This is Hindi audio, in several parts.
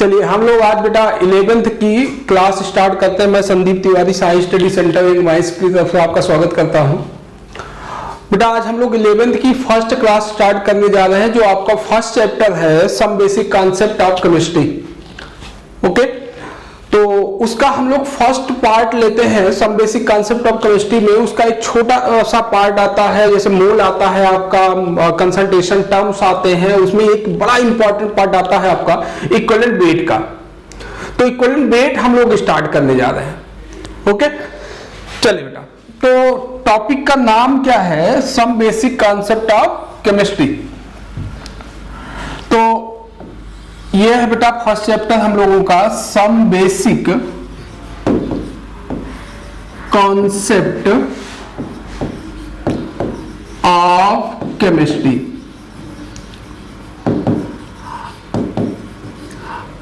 चलिए हम लोग आज बेटा 11th की क्लास स्टार्ट करते हैं। मैं Sandeep Tiwari science study centre एक माइस की तरफ से आपका स्वागत करता हूं। बेटा आज हम लोग 11th की फर्स्ट क्लास स्टार्ट करने जा रहे हैं, जो आपका फर्स्ट चैप्टर है some basic concept of chemistry. Okay, तो उसका हम लोग फर्स्ट पार्ट लेते हैं। Some basic concept of chemistry में उसका एक छोटा सा पार्ट आता है, जैसे मोल आता है आपका, कंसंट्रेशन टर्म्स आते हैं, उसमें एक बड़ा इंपॉर्टेंट पार्ट आता है आपका इक्विवेलेंट वेट का। तो इक्विवेलेंट वेट हम लोग स्टार्ट करने जा रहे हैं। ओके चलिए बेटा, तो टॉपिक का नाम क्या है? Some basic concept of chemistry. तो ये है बेटा फर्स्ट चैप्टर हम लोगों का, some basic concept of chemistry.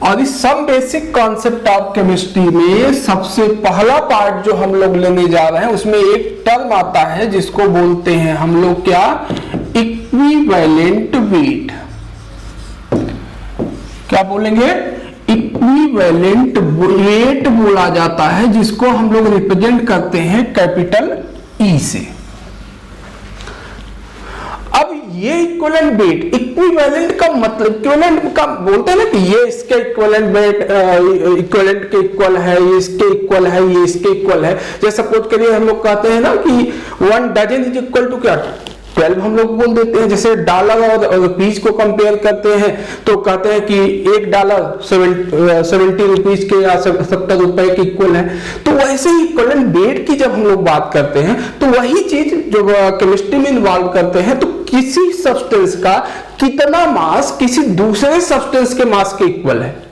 और इस some basic concept of chemistry में सबसे पहला पार्ट जो हम लोग लेने जा रहे हैं, उसमें एक टर्म आता है जिसको बोलते हैं हम लोग क्या? Equivalent weight. क्या बोलेंगे? इक्विवेलेंट वेट बोला जाता है, जिसको हम लोग रिप्रेजेंट करते हैं कैपिटल ई से। अब ये इक्विवेलेंट वेट, इक्विवेलेंट का मतलब, इक्विवेलेंट का बोलते हैं ना कि ये इसके इक्विवेलेंट वेट इक्विवेलेंट के इक्वल है, ये इसके इक्वल है, ये इसके इक्वल है। जैसे सपोज करिए हम लोग कहते हैं ना कि 1 डजन इज इक्वल टू क्या? 12 हम लोग बोल देते हैं। जैसे डॉलर और रुपीज को कंपेयर करते हैं तो कहते हैं कि $1 70 रुपीज के या 70 रुपए के इक्वल है। तो वैसे ही इक्विवेलेंट वेट की जब हम लोग बात करते हैं तो वही चीज जो केमिस्ट्री में इन्वॉल्व करते हैं, तो किसी सब्सटेंस का कितना मास किसी दूसरे सब्सटेंस के मास के इक्वल है।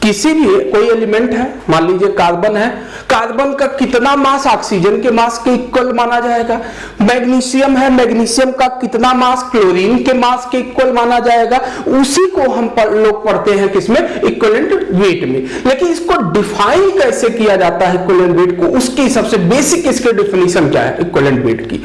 किसी भी कोई एलिमेंट है, मान लीजिए कार्बन है, कार्बन का कितना मास ऑक्सीजन के मास के इक्वल माना जाएगा। मैग्नीशियम है, मैग्नीशियम का कितना मास क्लोरीन के मास के इक्वल माना जाएगा। उसी को हम लोग पढ़ते हैं किसमें? इक्विवेलेंट वेट में। लेकिन इसको डिफाइन कैसे किया जाता है इक्विवेलेंट वेट को, उसकी सबसे बेसिक इसके डिफिनीशन क्या है इक्विवेलेंट वेट की?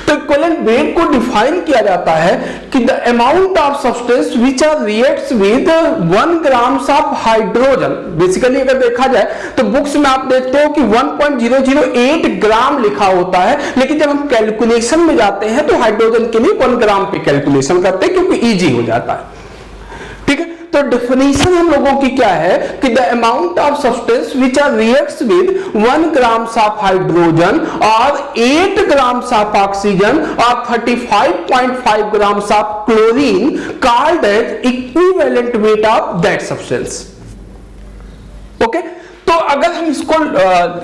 तो इक्विवेलेंट वेट को डिफाइन किया जाता है कि the amount of substance which are reacts with 1 grams of hydrogen. Basically अगर देखा जाए तो बुक्स में आप देखते हो कि 1.008 ग्राम लिखा होता है, लेकिन जब हम कैलकुलेशन में जाते हैं तो हाइड्रोजन के लिए 1 ग्राम पे कैलकुलेशन करते हैं, क्योंकि इजी हो जाता है। ठीक है, तो डेफिनेशन हम लोगों की क्या है कि the amount of substance which are reacts with 1 grams of hydrogen और 8 ग्राम्स ऑफ ऑक्सीजन और 35.5 grams of chlorine called as equivalent weight of that substance. Okay, तो अगर हम इसको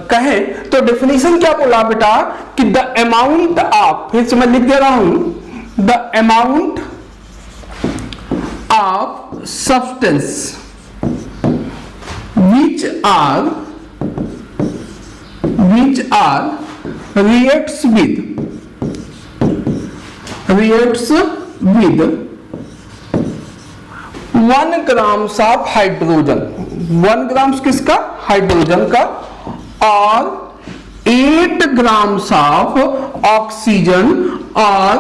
कहें तो डेफिनेशन क्या बोला बेटा कि द अमाउंट ऑफ, फिर से मैं लिख दे रहा हूं, the amount of substance which are reacts with 1 grams of hydrogen, 1 grams किसका? हाइड्रोजन का, और 8 ग्राम्स ऑफ ऑक्सीजन और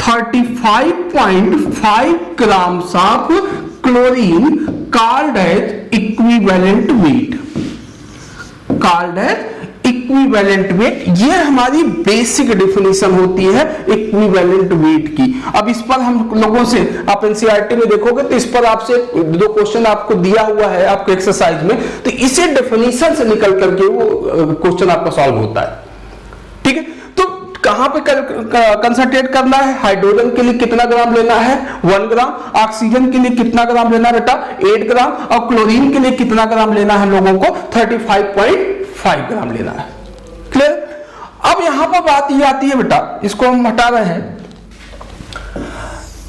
35.5 grams of chlorine called as equivalent weight. Called as equivalent weight. ये हमारी बेसिक डेफिनेशन होती है इक्विवेलेंट वेट की। अब इस पर हम लोगों से, आप एनसीईआरटी में देखोगे तो इस पर आपसे 2 क्वेश्चन आपको दिया हुआ है आपको एक्सरसाइज में, तो इसे डेफिनेशन से निकल करके वो क्वेश्चन आपका सॉल्व होता है। ठीक है, तो कहां पे कंसंट्रेट करना है? हाइड्रोजन के लिए कितना ग्राम लेना है? 1 ग्राम। ऑक्सीजन के लिए कितना ग्राम लेना है बेटा? 8 ग्राम। और क्लोरीन के लिए कितना ग्राम लेना है हम लोगों को? 35.5 ग्राम लेना है। क्लियर? अब यहां पर बात ये आती है बेटा, इसको हम हटा रहे हैं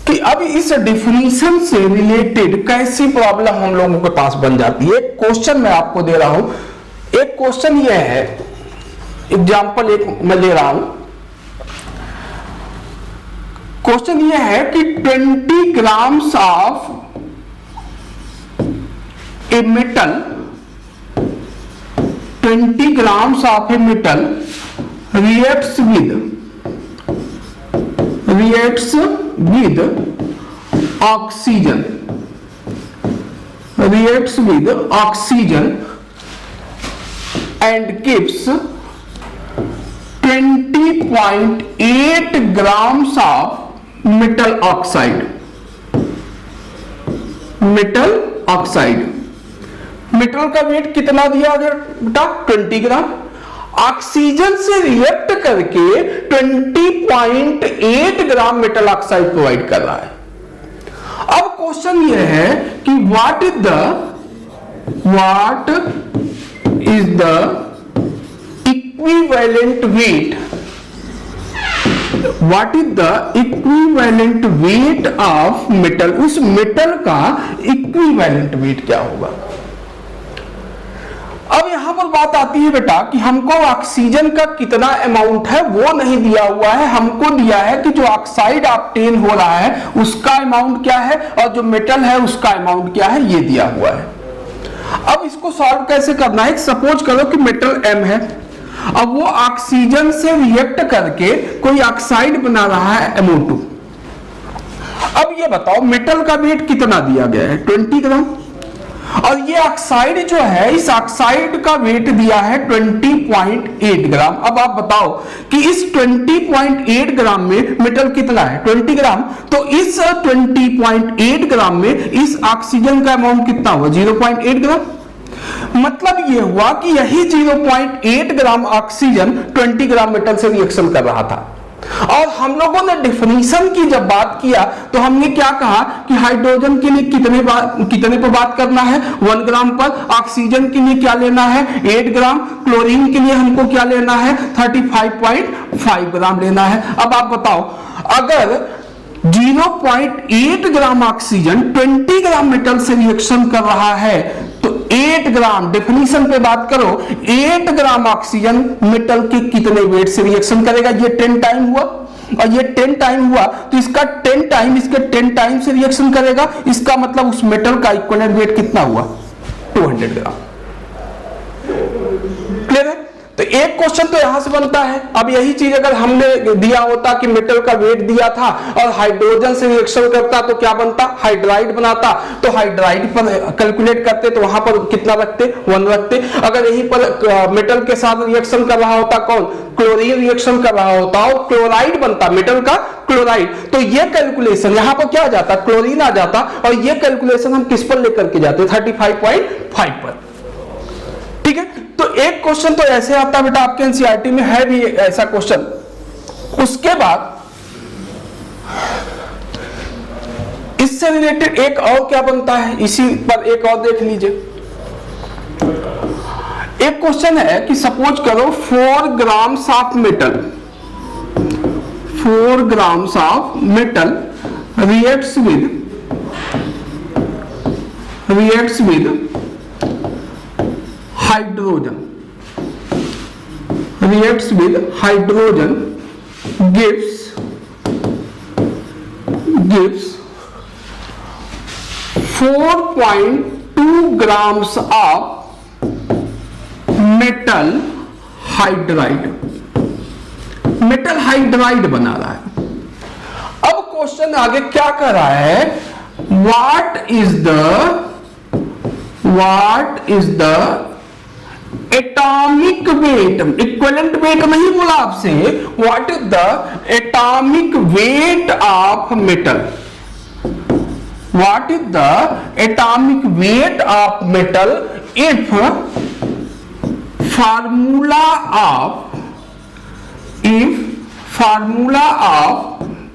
कि अब इस डेफिनेशन से रिलेटेड कैसी प्रॉब्लम हम लोगों के पास बन जाती है। एक क्वेश्चन मैं आपको दे रहा हूं। एक क्वेश्चन ये है, एग्जांपल एक मैं ले रहा हूं। क्वेश्चन ये है कि 20 grams of a metal, 20 grams of a metal reacts with oxygen reacts with oxygen and gives 20.8 grams of metal oxide. Metal oxide, metal का वेट कितना दिया गया बेटा 20 ग्राम, ऑक्सीजन से रिएक्ट करके 20.8 ग्राम मेटल ऑक्साइड प्रोवाइड कर रहा है। अब क्वेश्चन यह है कि what is the equivalent weight, what is the equivalent weight of metal, उस मेटल का इक्विवेलेंट वेट क्या होगा। अब यहां पर बात आती है बेटा कि हमको ऑक्सीजन का कितना अमाउंट है वो नहीं दिया हुआ है, हमको दिया है कि जो ऑक्साइड ऑब्टेन हो रहा है उसका अमाउंट क्या है और जो मेटल है उसका अमाउंट क्या है, ये दिया हुआ है। अब इसको सॉल्व कैसे करना है, सपोज करो कि मेटल M है, अब वो ऑक्सीजन से रिएक्ट करके कोई ऑक्साइड बना रहा है MO2। अब ये बताओ मेटल का वेट कितना दिया गया है 20 ग्राम, और ये ऑक्साइड जो है इस ऑक्साइड का वेट दिया है 20.8 ग्राम। अब आप बताओ कि इस 20.8 ग्राम में मेटल कितना है 20 ग्राम, तो इस 20.8 ग्राम में इस ऑक्सीजन का अमाउंट कितना हुआ 0.8 ग्राम। मतलब यह हुआ कि यही 0.8 ग्राम ऑक्सीजन 20 ग्राम मेटल से रिएक्शन कर रहा था। और हम लोगों ने डेफिनेशन की जब बात किया तो हमने क्या कहा कि हाइड्रोजन के लिए कितने पर बात करना है 1 ग्राम पर, ऑक्सीजन के लिए क्या लेना है 8 ग्राम, क्लोरीन के लिए हमको क्या लेना है 35.5 ग्राम लेना है। अब आप बताओ अगर 0.8 ग्राम ऑक्सीजन 20 ग्राम मेटल से रिएक्शन कर रहा है तो 8 ग्राम, डेफिनेशन पे बात करो, 8 ग्राम ऑक्सीजन मेटल के कितने वेट से रिएक्शन करेगा, ये 10 टाइम हुआ और ये 10 टाइम हुआ तो इसका 10 टाइम इसके 10 टाइम से रिएक्शन करेगा, इसका मतलब उस मेटल का इक्विवेलेंट वेट कितना हुआ 200 ग्राम। क्लियर है। तो एक क्वेश्चन तो यहां से बनता है। अब यही चीज अगर हमने दिया होता कि मेटल का वेट दिया था और हाइड्रोजन से रिएक्शन करता तो क्या बनता, हाइड्राइड बनाता, तो हाइड्राइड पर कैलकुलेट करते तो वहां पर कितना रखते 1 रखते। अगर यहीं पर मेटल के साथ रिएक्शन कर रहा होता कौन, क्लोरीन रिएक्शन कर रहा होता और क्लोराइड बनता मेटल का क्लोराइड, तो ये कैलकुलेशन यहां पर क्या आ जाता क्लोरीन आ जाता और ये कैलकुलेशन हम किस पर लेकर के जाते 35.5 पर। ठीक है। तो एक क्वेश्चन तो ऐसे आता है बेटा, आपके एनसीईआरटी में है भी ऐसा क्वेश्चन। उसके बाद इससे रिलेटेड एक और क्या बनता है, इसी पर एक और देख लीजिए। एक क्वेश्चन है कि सपोज करो 4 grams of metal, 4 grams of metal reacts with hydrogen, reacts with hydrogen gives 4.2 grams of metal hydride, metal hydride बना रहा है। अब क्वेश्चन आगे क्या कर रहा है, what is the atomic weight, equivalent weight नहीं बोला आपसे, what is the atomic weight of metal, what is the atomic weight of metal if formula of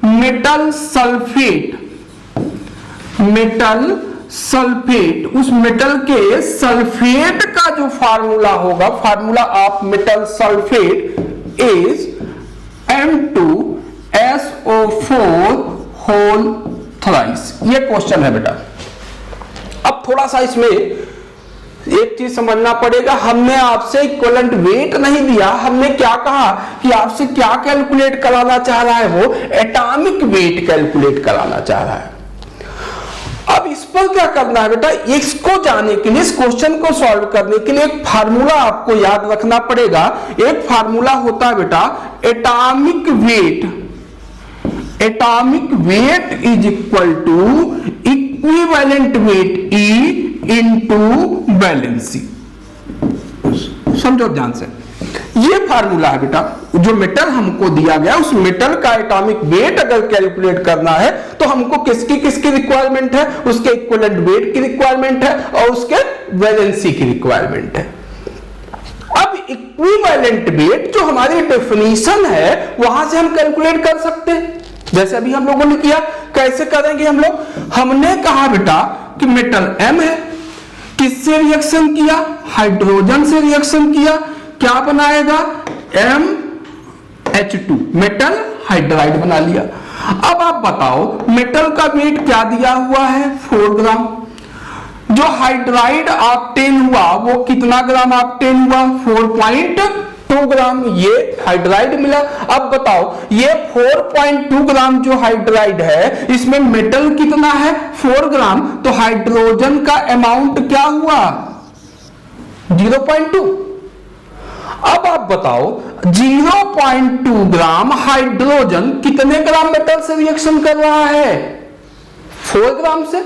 metal sulphate, उस मेटल के सल्फेट का जो फार्मूला होगा, formula of metal sulphate is M2SO4 whole thrice. ये क्वेश्चन है बेटा। अब थोड़ा सा इसमें एक चीज समझना पड़ेगा, हमने आपसे इक्विवेलेंट वेट नहीं दिया, हमने क्या कहा कि आपसे क्या कैलकुलेट कराना चाह रहा है, वो एटॉमिक वेट कैलकुलेट कराना चाह रहा है। अब इस पर क्या करना है बेटा, इसको जाने के लिए, इस क्वेश्चन को सॉल्व करने के लिए एक फार्मूला आपको याद रखना पड़ेगा। एक फार्मूला होता है बेटा atomic weight is equal to equivalent weight E into valency. समझो ध्यान से, ये फार्मूला है बेटा। जो मेटल हमको दिया गया उस मेटल का एटॉमिक वेट अगर कैलकुलेट करना है तो हमको किसकी रिक्वायरमेंट है, उसके इक्विवेलेंट वेट की रिक्वायरमेंट है और उसके वैलेंसी की रिक्वायरमेंट है। अब इक्विवेलेंट वेट जो हमारी डेफिनेशन है वहां से हम कैलकुलेट कर सकते हैं, जैसे अभी हम लोगों ने किया। कैसे करेंगे हम लोग? हमने कहा बेटा कि मेटल M है, किससे रिएक्शन किया? हाइड्रोजन से रिएक्शन किया, क्या बनाएगा? MH2, मेटल हाइड्राइड बना लिया। अब आप बताओ मेटल का वेट क्या दिया हुआ है? 4 ग्राम। जो हाइड्राइड ऑक्टेन हुआ वो कितना ग्राम ऑक्टेन हुआ? 4.2 ग्राम ये हाइड्राइड मिला। अब बताओ ये 4.2 ग्राम जो हाइड्राइड है इसमें मेटल कितना है? 4 ग्राम। तो हाइड्रोजन का अमाउंट क्या हुआ? 0.2। अब आप बताओ 0.2 ग्राम हाइड्रोजन कितने ग्राम मेटल से रिएक्शन कर रहा है? 4 ग्राम से।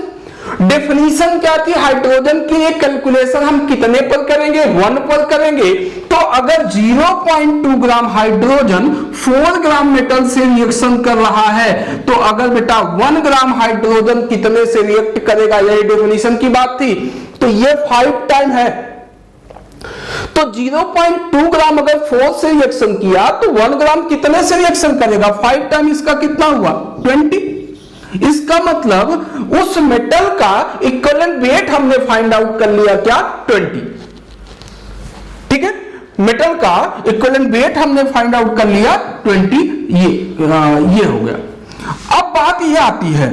डेफिनेशन क्या थी हाइड्रोजन की? एक कैलकुलेशन हम कितने पर करेंगे? 1 पर करेंगे। तो अगर 0.2 ग्राम हाइड्रोजन 4 ग्राम मेटल से रिएक्शन कर रहा है तो अगर बेटा 1 ग्राम हाइड्रोजन कितने से रिएक्ट करेगा, यही डेफिनेशन की बात थी। तो ये 5 टाइम है। तो 0.2 ग्राम अगर 4 से रिएक्शन किया तो 1 ग्राम कितने से रिएक्शन करेगा? 5 टाइम। इसका कितना हुआ? 20। इसका मतलब उस मेटल का इक्विवेलेंट वेट हमने फाइंड आउट कर लिया, क्या? 20। ठीक है, मेटल का इक्विवेलेंट वेट हमने फाइंड आउट कर लिया 20। ये हो गया। अब बात ये आती है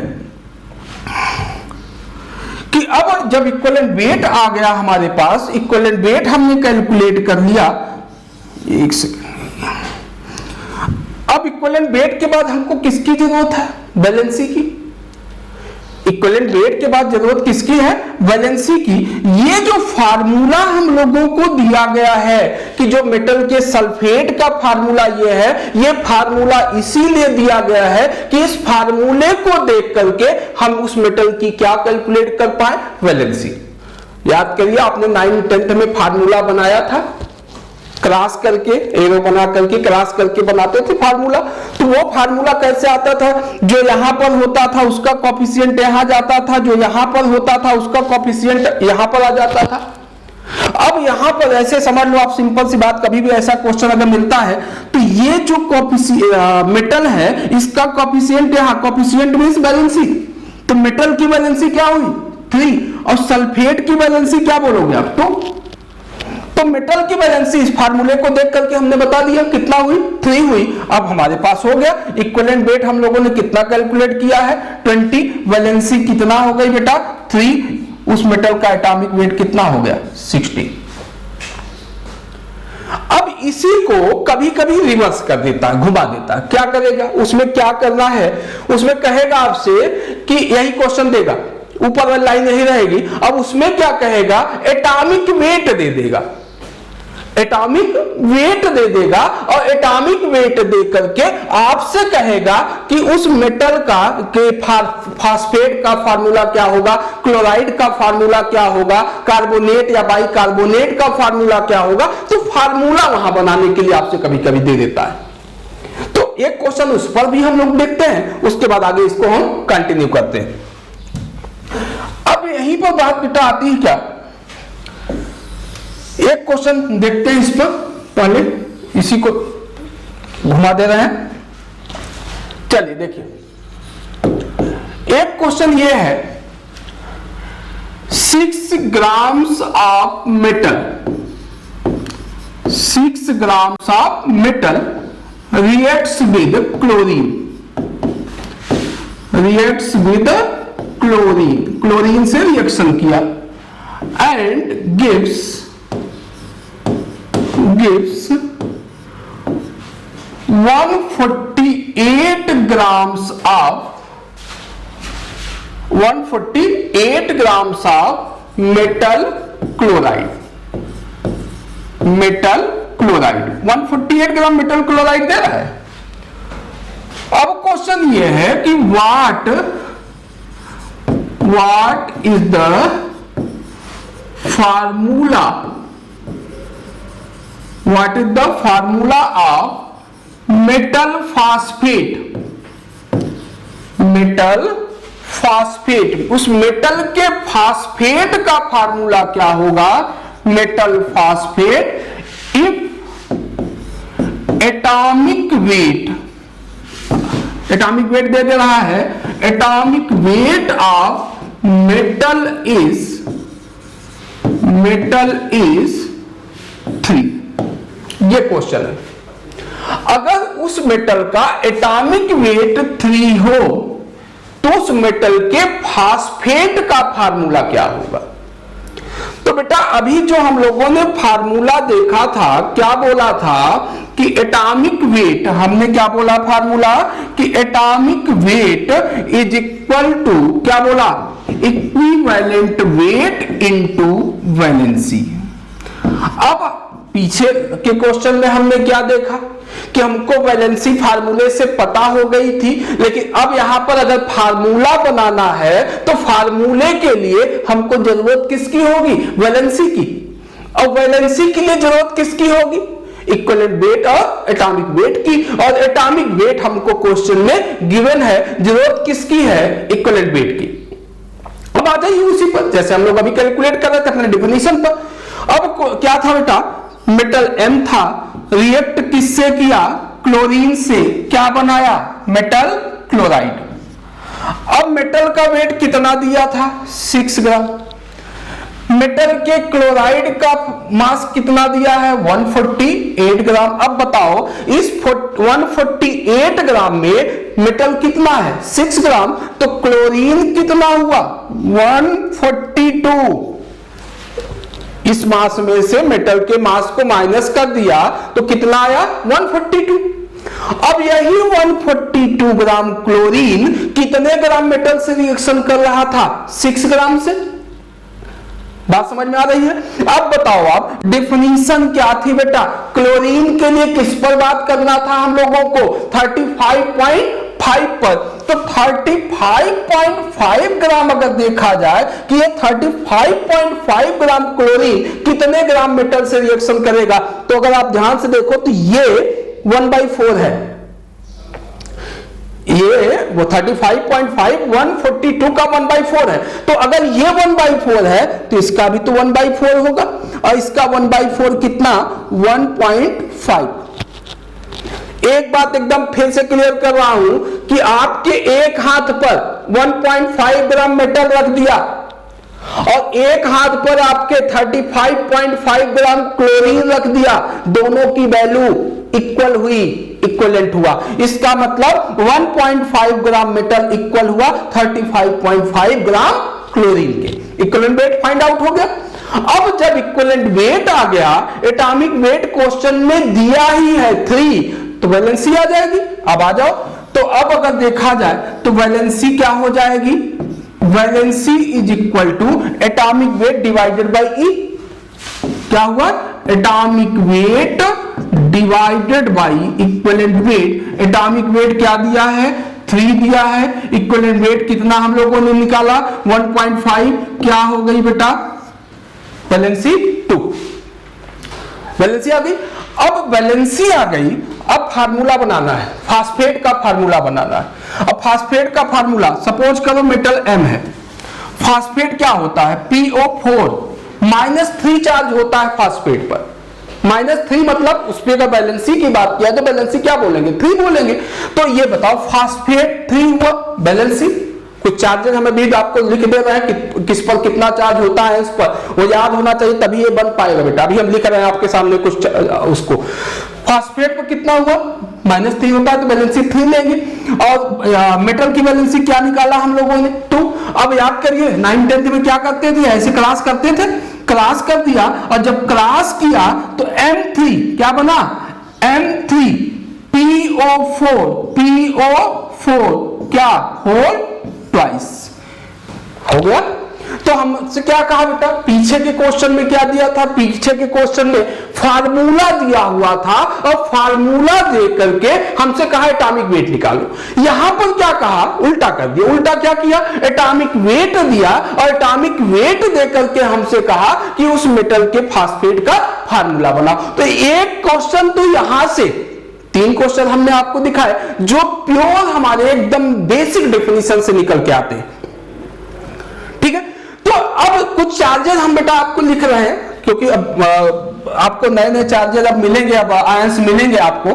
कि अब जब इक्विवेलेंट वेट आ गया हमारे पास, इक्विवेलेंट वेट हमने कैलकुलेट कर लिया। एक सेकंड। अब इक्विवेलेंट वेट के बाद हमको किसकी जरूरत है? वैलेंसी की। इक्विवेलेंट वेट के बाद जरूरत किसकी है? वैलेंसी की। ये जो फार्मूला हम लोगों को दिया गया है कि जो मेटल के सल्फेट का फार्मूला ये है, ये फार्मूला इसीलिए दिया गया है कि इस फार्मूले को देख करके हम उस मेटल की क्या कैलकुलेट कर पाए? वैलेंसी। याद करिए आपने 9th 10th में फार्मूला बनाया था, क्रॉस करके, एरो बना करके क्रॉस करके बनाते थे फार्मूला। तो वो फार्मूला कैसे आता था? जो यहां पर होता था उसका कोफिशिएंट यहां जाता था, जो यहां पर होता था उसका कोफिशिएंट यहां पर आ जाता था। अब यहां पर ऐसे समझ लो आप, सिंपल सी बात, कभी भी ऐसा क्वेश्चन अगर मिलता है तो ये जो मेटल है इसका कोफिशिएंट यहां, कोफिशिएंट मींस वैलेंसी। तो मेटल की वैलेंसी क्या हुई? 3। और सल्फेट की वैलेंसी क्या बोलोगे आप? 2। तो मेटल की वैलेंसी इस फार्मूले को देख करके हमने बता दिया कितना हुई? 3 हुई। अब हमारे पास हो गया इक्विवेलेंट वेट हम लोगों ने कितना कैलकुलेट किया है? 20। वैलेंसी कितना हो गई बेटा? 3। उस मेटल का एटॉमिक वेट कितना हो गया? 60। अब इसी को कभी कभी रिवर्स कर देता है, घुमा देता है। क्या करेगा? उसमें क्या करना है? उसमें कहेगा आपसे कि यही क्वेश्चन देगा, ऊपर वाली लाइन यही रहेगी। अब उसमें क्या कहेगा? एटॉमिक वेट दे देगा, एटॉमिक वेट दे देगा। और एटॉमिक वेट दे करके आपसे कहेगा कि उस मेटल का के फास्फेट का फार्मूला क्या होगा, क्लोराइड का फार्मूला क्या होगा, कार्बोनेट या बाइकार्बोनेट का फार्मूला क्या होगा। तो फार्मूला वहां बनाने के लिए आपसे कभी कभी दे देता है। तो एक क्वेश्चन उस पर भी हम लोग देखते हैं, उसके बाद आगे इसको हम कंटिन्यू करते हैं। अब यहीं पर बात बेटा आती है क्या? एक क्वेश्चन देखते हैं इस पर, पहले इसी को घुमा दे रहे हैं। चलिए देखिए, एक क्वेश्चन ये है, 6 grams of metal, 6 grams of metal reacts with chlorine, reacts with chlorine, chlorine से रिएक्शन किया and gives 148 grams of metal chloride, 148 gram metal chloride दे रहा है। अब क्वेश्चन ये है कि what is the formula, what is the formula of metal phosphate? Metal phosphate, उस मेटल के फॉस्फेट का फार्मूला क्या होगा? Metal phosphate if atomic weight दे रहा है, atomic weight of metal is 3। ये क्वेश्चन है। अगर उस मेटल का एटॉमिक वेट 3 हो तो उस मेटल के फॉस्फेट का फार्मूला क्या होगा? तो बेटा अभी जो हम लोगों ने फार्मूला देखा था, क्या बोला था कि एटॉमिक वेट, हमने क्या बोला फार्मूला कि atomic weight is equal to, क्या बोला? Equivalent weight into valency. अब पीछे के क्वेश्चन में हमने क्या देखा कि हमको वैलेंसी फार्मूले से पता हो गई थी, लेकिन अब यहां पर अगर फार्मूला बनाना है तो फार्मूले के लिए हमको जरूरत किसकी होगी? वैलेंसी की। और वैलेंसी के लिए जरूरत किसकी होगी? इक्विवेलेंट वेट और एटॉमिक वेट की। और एटॉमिक वेट हमको क्वेश्चन में गिवन है, जरूरत किसकी है? इक्विवेलेंट वेट की। अब आ जाइए उसी पर, जैसे हम लोग अभी कैलकुलेट कर रहे थे अपने डिफिनीशन पर। अब क्या था बेटा? मेटल M था, रिएक्ट किससे किया? क्लोरीन से। क्या बनाया? Metal chloride. अब मेटल का वेट कितना दिया था? 6 ग्राम। मेटल के क्लोराइड का मास कितना दिया है? 148 ग्राम। अब बताओ इस 148 ग्राम में मेटल कितना है? 6 ग्राम। तो क्लोरीन कितना हुआ? 142। इस मास में से मेटल के मास को माइनस कर दिया तो कितना आया? 142। अब यही 142 ग्राम क्लोरीन कितने ग्राम मेटल से रिएक्शन कर रहा था? 6 ग्राम से। बात समझ में आ रही है? अब बताओ आप डेफिनेशन क्या थी बेटा? क्लोरीन के लिए किस पर बात करना था हम लोगों को? 35.5 पर। तो 35.5 ग्राम अगर देखा जाए कि ये 35.5 ग्राम क्लोरीन कितने ग्राम मेटल से रिएक्शन करेगा, तो अगर आप ध्यान से देखो तो ये 1/4 है। ये वो 35.5 142 का 1/4 है। तो अगर ये 1/4 है तो इसका भी तो 1/4 होगा, और इसका 1/4 कितना? 1.5। एक बात एकदम फिर से क्लियर कर रहा हूं कि आपके एक हाथ पर 1.5 ग्राम मेटल रख दिया और एक हाथ पर आपके 35.5 ग्राम क्लोरीन रख दिया, दोनों की वैल्यू इक्वल हुई, इक्विवेलेंट हुआ। इसका मतलब 1.5 ग्राम मेटल इक्वल हुआ 35.5 ग्राम क्लोरीन के। इक्विवेलेंट वेट फाइंड आउट हो गया। अब जब इक्विवेलेंट वेट आ गया, एटॉमिक वेट क्वेश्चन में दिया ही है 3, तो वैलेंसी आ जाएगी। अब आ जाओ, तो अब अगर देखा जाए तो वैलेंसी क्या हो जाएगी? Valency is equal to atomic weight divided by E. क्या हुआ? Atomic weight divided by equivalent weight. Atomic weight क्या दिया है? 3 दिया है। इक्विवेलेंट वेट कितना हम लोगों ने निकाला? 1.5। क्या हो गई बेटा? वैलेंसी 2। वैलेंसी आ गई। अब वैलेंसी आ गई, अब फार्मूला बनाना है, फास्फेट का फार्मूला बनाना है। अब फास्फेट का फार्मूला सपोज करो मेटल M है, फास्फेट क्या होता है? PO4 -3 चार्ज होता है फास्फेट पर। -3 मतलब उस पर अगर बैलेंसी की बात किया तो बैलेंसी क्या बोलेंगे? 3 बोलेंगे। तो ये बताओ फास्फेट 3 हुआ, बैलेंसी कुछ चार्जेस हमें भी आपको लिख दे रहे हैं कि किस पर कितना चार्ज होता है, इस पर वो याद होना चाहिए तभी ये बन पाएगा बेटा। अभी हम लिख रहे हैं आपके सामने कुछ उसको। फास्फेट पर कितना हुआ? -3 होता है तो बैलेंसी 3 लेंगे। और मेटल की बैलेंसी क्या निकाला हम लोगों ने? 2। अब याद करिए 9th 10th में क्या करते थे? ऐसे क्लास करते थे, क्लास कर दिया, और जब क्लास किया तो M3 क्या बना? M3 PO4 क्या? होल ट्वाइस हो गया। तो हमसे क्या कहा बेटा, पीछे के क्वेश्चन में क्या दिया था, पीछे के क्वेश्चन में फार्मूला दिया हुआ था और फार्मूला दे करके हमसे कहा एटॉमिक वेट निकालो। यहां पर क्या कहा, उल्टा कर दिया। उल्टा क्या किया, एटॉमिक वेट दिया और एटॉमिक वेट दे करके हमसे कहा कि उस मेटल के फास्फेट का फार्मूला बनाओ। तो एक क्वेश्चन तो यहां से 3 क्वेश्चन हमने आपको दिखाए जो प्योर हमारे एकदम बेसिक डेफिनेशन से निकल के आते हैं। ठीक है, तो अब कुछ चार्जेस हम बेटा आपको लिख रहे हैं, क्योंकि अब आपको नए नए चार्जेस अब मिलेंगे, अब आयंस मिलेंगे आपको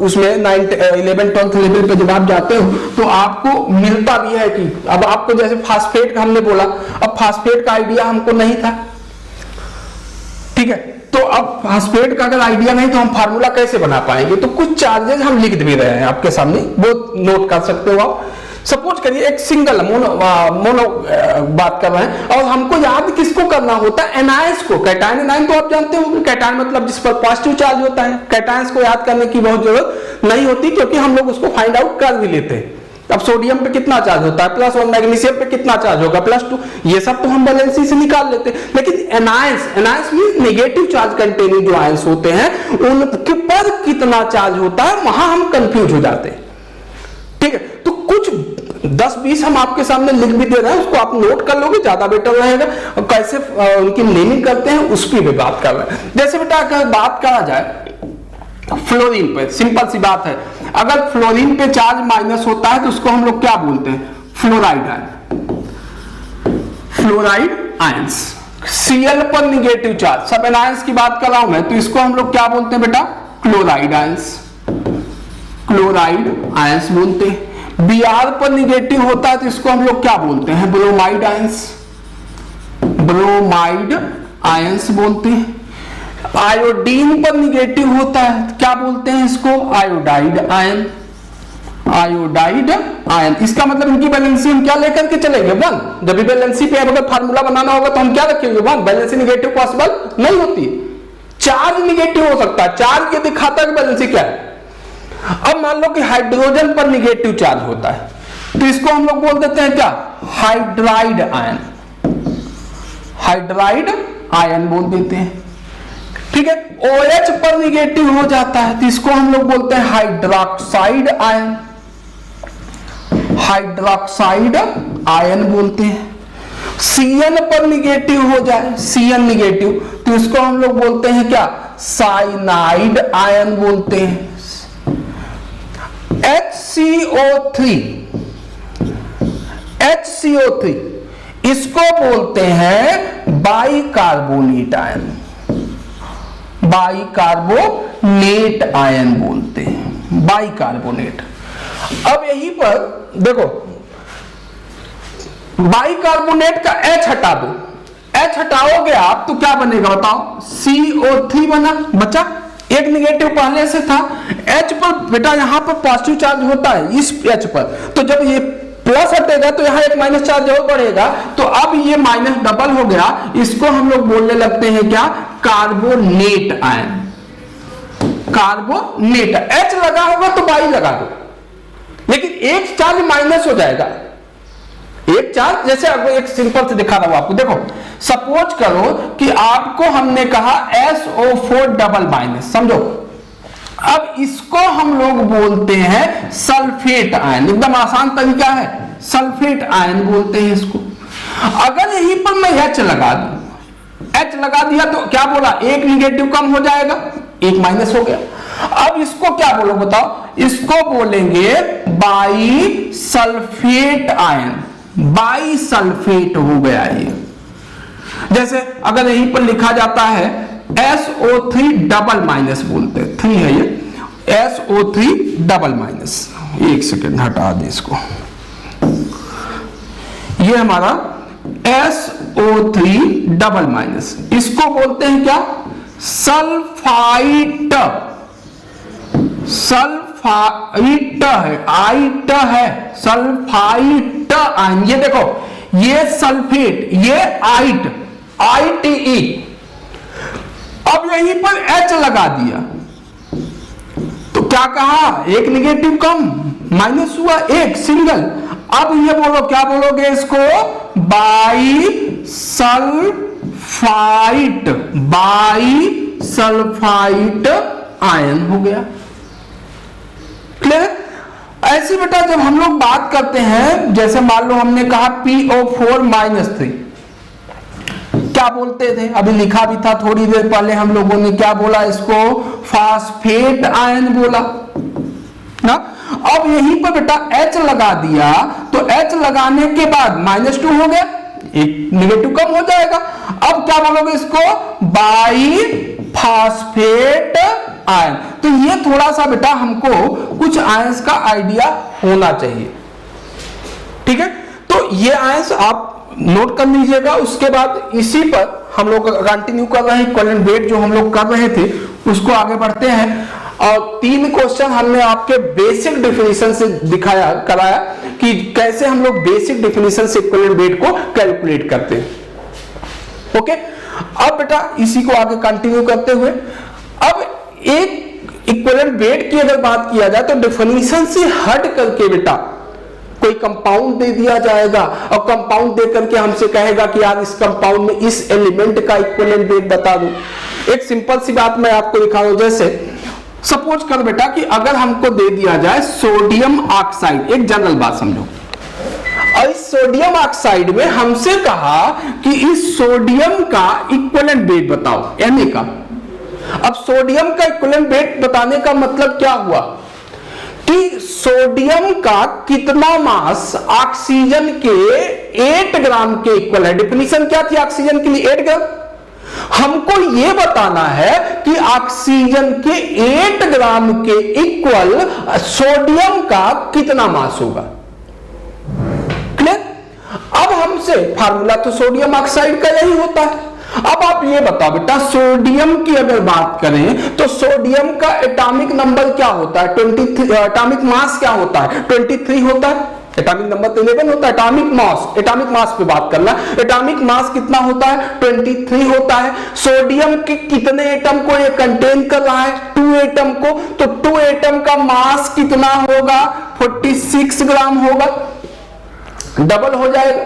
उसमें 9th 11th 12th लेवल पे जब आप जाते हो तो आपको मिलता भी है कि अब आपको जैसे फास्फेट का हमने बोला, अब फास्फेट का आइडिया हमको नहीं था। ठीक है, तो अब फास्फेट का अगर आइडिया नहीं तो हम फार्मूला कैसे बना पाएंगे, तो कुछ चार्जेस हम लिख भी रहे हैं आपके सामने, वो नोट कर सकते हो आप। सपोज करिए एक सिंगल मोनो बात कर रहे हैं और हमको याद किसको करना होता है, एनायंस को। कैटायन एनायन तो आप जानते हो, कैटायन मतलब जिस पर पॉजिटिव चार्ज होता है। कैटायंस को याद करने की बहुत जरूरत नहीं होती क्योंकि हम लोग उसको फाइंड आउट कर भी लेते हैं। अब सोडियम पे कितना चार्ज होता है +1, मैग्नीशियम पे कितना चार्ज होगा +2, ये सब तो हम वैलेंसी से निकाल लेते हैं। लेकिन एनायंस में नेगेटिव चार्ज कंटेनिंग जो आयंस होते हैं उनके पर कितना चार्ज होता है, वहां हम कंफ्यूज हो जाते हैं। ठीक है, तो कुछ 10-20 हम आपके सामने लिख भी दे रहे हैं, उसको आप नोट कर लोगे ज्यादा बेटर रहेगा। और कैसे उनकी नेमिंग करते हैं उसकी भी बात कर रहे हैं। जैसे बेटा अगर बात करा जाए फ्लोरीन पे, सिंपल सी बात है, अगर फ्लोरीन पे चार्ज माइनस होता है तो उसको हम लोग क्या बोलते हैं, fluoride ion, fluoride ions. Cl पर निगेटिव चार्ज, सब एनायंस की बात कर रहा हूं मैं, तो इसको हम लोग क्या बोलते हैं बेटा, क्लोराइड आयंस, क्लोराइड आयंस बोलते हैं। Br पर निगेटिव होता है तो इसको हम लोग क्या बोलते हैं, ब्रोमाइड आयंस, ब्रोमाइड आयंस बोलते हैं। आयोडीन पर निगेटिव होता है क्या बोलते हैं इसको, आयोडाइड आयन, आयोडाइड आयन। इसका मतलब इनकी वैलेंसी हम क्या लेकर के चलेंगे, 1। जब भी वैलेंसी पे अगर फार्मूला बनाना होगा तो हम क्या रखेंगे, 1। वैलेंसी निगेटिव पॉसिबल नहीं होती, चार्ज निगेटिव हो सकता है, चार्ज ये दिखाता है कि वैलेंसी क्या है। अब मान लो कि हाइड्रोजन पर निगेटिव चार्ज होता है तो इसको हम लोग बोल देते हैं क्या, हाइड्राइड आयन, हाइड्राइड आयन बोल देते हैं। ठीक है, OH पर निगेटिव हो जाता है तो इसको हम लोग बोलते हैं हाइड्रोक्साइड आयन, हाइड्रोक्साइड आयन बोलते हैं। Cn पर निगेटिव हो जाए, Cn निगेटिव, तो इसको हम लोग बोलते हैं क्या, साइनाइड आयन बोलते हैं। HCO3, HCO3 इसको बोलते हैं बाइकार्बोनेट आयन, बाइकार्बोनेट आयन बोलते हैं, बाइकार्बोनेट। अब यहीं पर देखो, बाइकार्बोनेट का H हटा दो, H हटाओगे आप तो क्या बनेगा बताओ, CO3 बचा, एक निगेटिव पहले से था। H पर बेटा यहां पर पॉजिटिव चार्ज होता है इस H पर, तो जब ये प्लस हटेगा तो यहां एक माइनस चार्ज और बढ़ेगा, तो अब ये माइनस डबल हो गया, इसको हम लोग बोलने लगते हैं क्या, कार्बोनेट आयन, कार्बोनेट। H लगा होगा तो बाई लगा दो, लेकिन एक चार्ज माइनस हो जाएगा, एक चार्ज। जैसे अब एक सिंपल से दिखा रहा हूं आपको, देखो सपोज करो कि आपको हमने कहा SO4 डबल माइनस, समझो। अब इसको हम लोग बोलते हैं सल्फेट आयन, एकदम आसान तरीका है, सल्फेट आयन बोलते हैं इसको। अगर यहीं पर मैं H लगा दूं, H लगा दिया तो क्या बोला, एक निगेटिव कम हो जाएगा, एक माइनस हो गया। अब इसको क्या बोलो बताओ, इसको बोलेंगे by sulphate ion, by sulphate हो गया ये। जैसे अगर यहीं पर लिखा जाता है SO3 डबल माइनस बोलते हैं, 3 है ये, SO3 डबल माइनस। एक सेकेंड हटा दे इसको, ये हमारा SO3 डबल माइनस, इसको बोलते हैं क्या, सल्फाइट, सल्फाइट है, आइट है, सल्फाइट आयन। ये देखो, ये सल्फेट, ये आइट, ITE। अब यहीं पर H लगा दिया तो क्या कहा, एक निगेटिव कम, माइनस हुआ एक सिंगल। अब ये बोलो, क्या बोलोगे इसको? बाइसल्फाइड, बाइसल्फाइड आयन हो गया। क्लियर? ऐसे बेटा जब हम लोग बात करते हैं, जैसे मान लो हमने कहा PO4-3, क्या बोलते थे? अभी लिखा भी था थोड़ी देर पहले हम लोगों ने, क्या बोला इसको? फास्फेट आयन बोला ना। अब यहीं पर बेटा H लगा दिया, तो H लगाने के बाद -2 हो गया, एक निगेटिव कम हो जाएगा। अब क्या बोलोगे इसको? बाईफास्फेट आयन। तो ये थोड़ा सा बेटा हमको कुछ आयंस का आइडिया होना चाहिए, ठीक है? तो ये आयंस आप नोट कर लीजिएगा। उसके बाद इसी पर हम लोग कंटिन्यू कर रहे हैं, इक्विवेलेंट वेट जो हम लोग कर रहे थे उसको आगे बढ़ते हैं। और 3 क्वेश्चन हमने आपके बेसिक डेफिनेशन से दिखाया कराया कि कैसे हम लोग बेसिक डेफिनेशन से इक्विवेलेंट वेट को कैलकुलेट करते हैं। ओके, अब बेटा इसी को आगे कंटिन्यू करते हुए, अब एक इक्विवेलेंट वेट की अगर बात किया जाए तो डेफिनेशन से हट करके बेटा कोई कंपाउंड दे दिया जाएगा और कंपाउंड दे करके हमसे कहेगा कि यार इस कंपाउंड में इस एलिमेंट का इक्विवेलेंट वेट बता दो। एक सिंपल सी बात मैं आपको दिखा दूं, जैसे सपोज कर बेटा कि अगर हमको दे दिया जाए सोडियम ऑक्साइड, एक जनरल बात समझो, और इस सोडियम ऑक्साइड में हमसे कहा कि इस सोडियम का इक्विवेलेंट वेट बताओ Na का। अब सोडियम का इक्विवेलेंट वेट बताने का मतलब क्या हुआ कि सोडियम का कितना मास ऑक्सीजन के 8 ग्राम के इक्वल है। डेफिनेशन क्या थी ऑक्सीजन के लिए? 8 ग्राम। हमको यह बताना है कि ऑक्सीजन के 8 ग्राम के इक्वल सोडियम का कितना मास होगा। क्लियर? अब हमसे फार्मूला तो सोडियम ऑक्साइड का यही होता है। अब आप ये बताओ बेटा, सोडियम की अगर बात करें तो सोडियम का एटॉमिक नंबर क्या होता है? 23। एटॉमिक मास क्या होता है? 23 होता है। एटॉमिक नंबर तो 11 होता है। एटॉमिक मास पे बात करना, एटॉमिक मास कितना होता है? 23 होता है। सोडियम के कितने एटम को ये कंटेन कर रहा है? 2 एटम को। तो 2 एटम का मास कितना होगा? 46 ग्राम होगा, डबल हो जाएगा।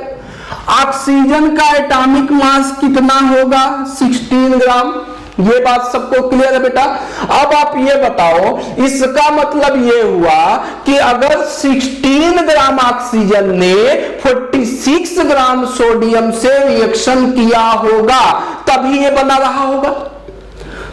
ऑक्सीजन का एटॉमिक मास कितना होगा? 16 ग्राम। ये बात सबको क्लियर है बेटा? अब आप ये बताओ, इसका मतलब ये हुआ कि अगर 16 ग्राम ऑक्सीजन ने 46 ग्राम सोडियम से रिएक्शन किया होगा तभी ये बना रहा होगा।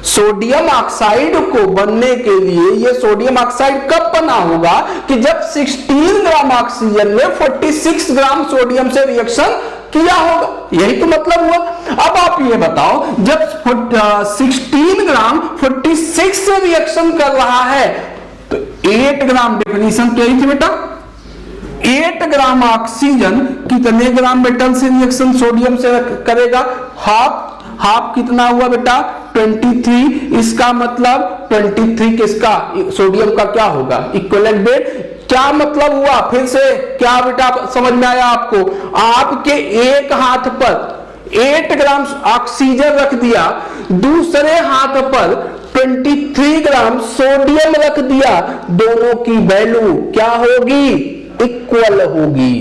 सोडियम ऑक्साइड को बनने के लिए ये सोडियम ऑक्साइड कब बना होगा? कि जब 16 ग्राम ऑक्सीजन ने 46 ग्राम सोडियम से रिएक्शन किया होगा। यही तो मतलब हुआ। अब आप ये बताओ, जब 16 ग्राम 46 से रिएक्शन कर रहा है तो 8 ग्राम, डेफिनेशन क्या थी बेटा? 8 ग्राम ऑक्सीजन कितने ग्राम मेटल से रिएक्शन सोडियम से करेगा? हाफ कितना हुआ बेटा? 23। इसका मतलब 23 किसका? सोडियम का क्या होगा? Equivalent weight. क्या मतलब हुआ? फिर से क्या बेटा समझ में आया आपको? आपके एक हाथ पर 8 ग्राम ऑक्सीजन रख दिया, दूसरे हाथ पर 23 ग्राम सोडियम रख दिया, दोनों की वैल्यू क्या होगी? इक्वल होगी।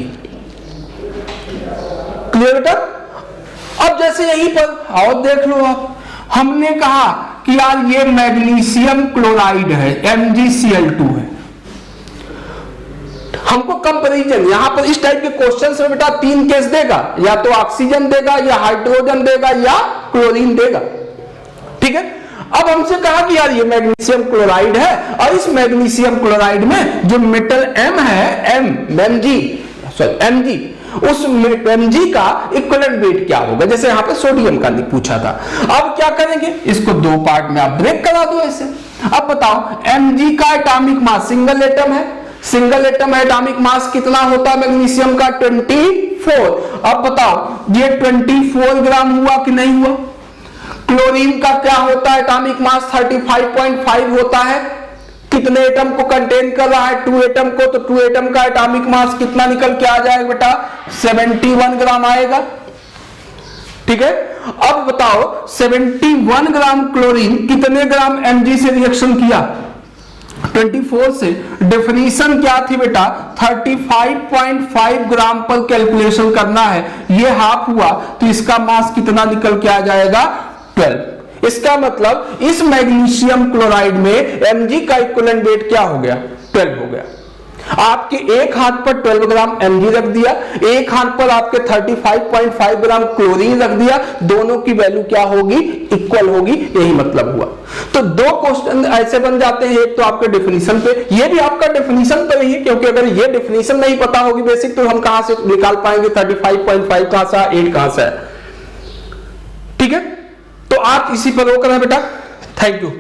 क्लियर बेटा? अब जैसे यहीं पर और देख लो आप, हमने कहा कि यार ये मैग्नीशियम क्लोराइड है, MgCl2 है। हमको कंपैरिजन, यहां पर इस टाइप के क्वेश्चन में बेटा 3 केस देगा, या तो ऑक्सीजन देगा, या हाइड्रोजन देगा, या क्लोरीन देगा। ठीक है? अब हमसे कहा कि यार ये मैग्नीशियम क्लोराइड है, और इस मैग्नीशियम क्लोराइड में जो मेटल M है, Mg, उस Mg का इक्विवेलेंट वेट क्या होगा? जैसे यहां पे सोडियम का पूछा था। अब क्या करेंगे? इसको 2 पार्ट में आप ब्रेक करा दो ऐसे। अब बताओ, Mg का एटॉमिक मास, सिंगल एटम है, एटॉमिक मास कितना होता है मैग्नीशियम का? 24। अब बताओ ये 24 ग्राम हुआ कि नहीं हुआ? क्लोरीन का क्या होता है? एटॉमिक मास 35.5 होता है। कितने एटम को कंटेन कर रहा है? 2 एटम को। तो 2 एटम का एटॉमिक मास कितना निकल के आ जाएगा बेटा? 71 ग्राम आएगा। ठीक है? अब बताओ 71 ग्राम क्लोरीन कितने ग्राम Mg से रिएक्शन किया? 24 से डेफिनेशन क्या थी बेटा, 35.5 ग्राम पर कैलकुलेशन करना है, ये हाफ हुआ तो इसका मास कितना निकल के आ जाएगा 12। इसका मतलब इस मैग्नीशियम क्लोराइड में Mg का इक्विवेलेंट वेट क्या हो गया 12 हो गया। आपके एक हाथ पर 12 ग्राम Mg रख दिया, एक हाथ पर आपके 35.5 ग्राम क्लोरीन रख दिया, दोनों की वैल्यू क्या होगी इक्वल होगी, यही मतलब हुआ। तो दो क्वेश्चन ऐसे बन जाते हैं, एक तो आपके डेफिनेशन पे, ये भी आपका डेफिनेशन तो नहीं है क्योंकि अगर ये डेफिनेशन नहीं पता होगी बेसिक तो हम कहां से निकाल पाएंगे 35.5 कहां से 8 कहां से है। ठीक है, तो आप इसी पर रोक रहे हैं बेटा। Thank you.